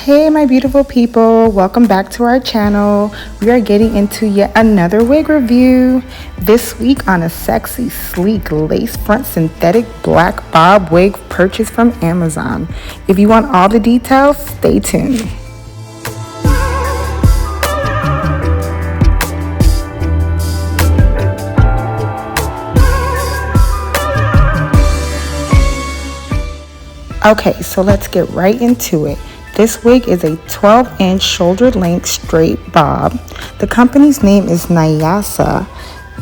Hey my beautiful people, welcome back to our channel. We are getting into yet another wig review. This week on a sexy, sleek, lace front synthetic black bob wig purchased from Amazon. If you want all the details, stay tuned. Okay, so let's get right into it. This wig is a 12-inch shoulder length straight bob. The company's name is Nayasa.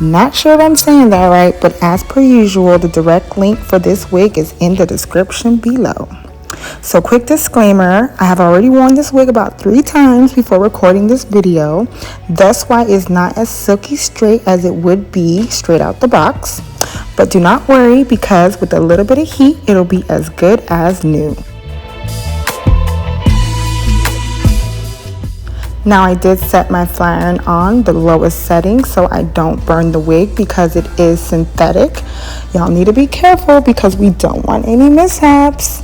Not sure if I'm saying that right, but as per usual, the direct link for this wig is in the description below. So quick disclaimer, I have already worn this wig about 3 times before recording this video. Thus why it's not as silky straight as it would be straight out the box. But do not worry, because with a little bit of heat, it'll be as good as new. Now I did set my flat iron on the lowest setting so I don't burn the wig because it is synthetic. Y'all need to be careful because we don't want any mishaps.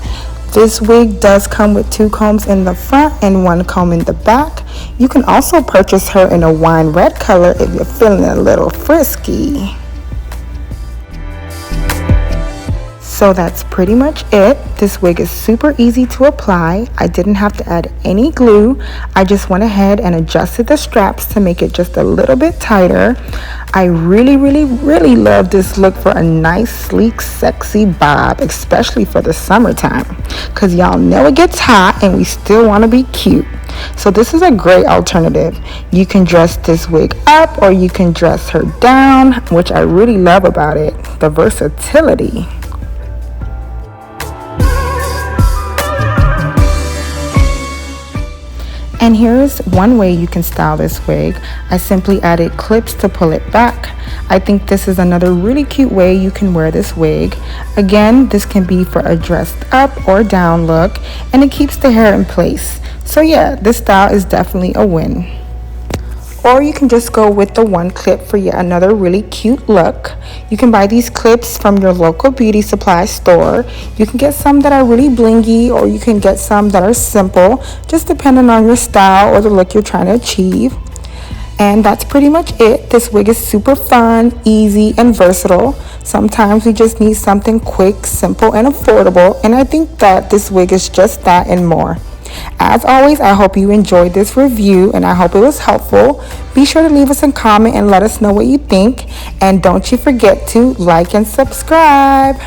This wig does come with 2 combs in the front and 1 comb in the back. You can also purchase her in a wine red color if you're feeling a little frisky. So that's pretty much it. This wig is super easy to apply. I didn't have to add any glue. I just went ahead and adjusted the straps to make it just a little bit tighter. I really love this look for a nice, sleek, sexy bob, especially for the summertime, because y'all know it gets hot and we still want to be cute. So this is a great alternative. You can dress this wig up or you can dress her down, which I really love about it, the versatility. And here's one way you can style this wig. I simply added clips to pull it back. I think this is another really cute way you can wear this wig. Again, this can be for a dressed up or down look, and it keeps the hair in place. So yeah, this style is definitely a win. Or you can just go with the 1 clip for yet another really cute look. You can buy these clips from your local beauty supply store. You can get some that are really blingy, or you can get some that are simple, just depending on your style or the look you're trying to achieve. And that's pretty much it. This wig is super fun, easy, and versatile. Sometimes we just need something quick, simple, and affordable, and I think that this wig is just that and more. As always, I hope you enjoyed this review and I hope it was helpful. Be sure to leave us a comment and let us know what you think. And don't you forget to like and subscribe.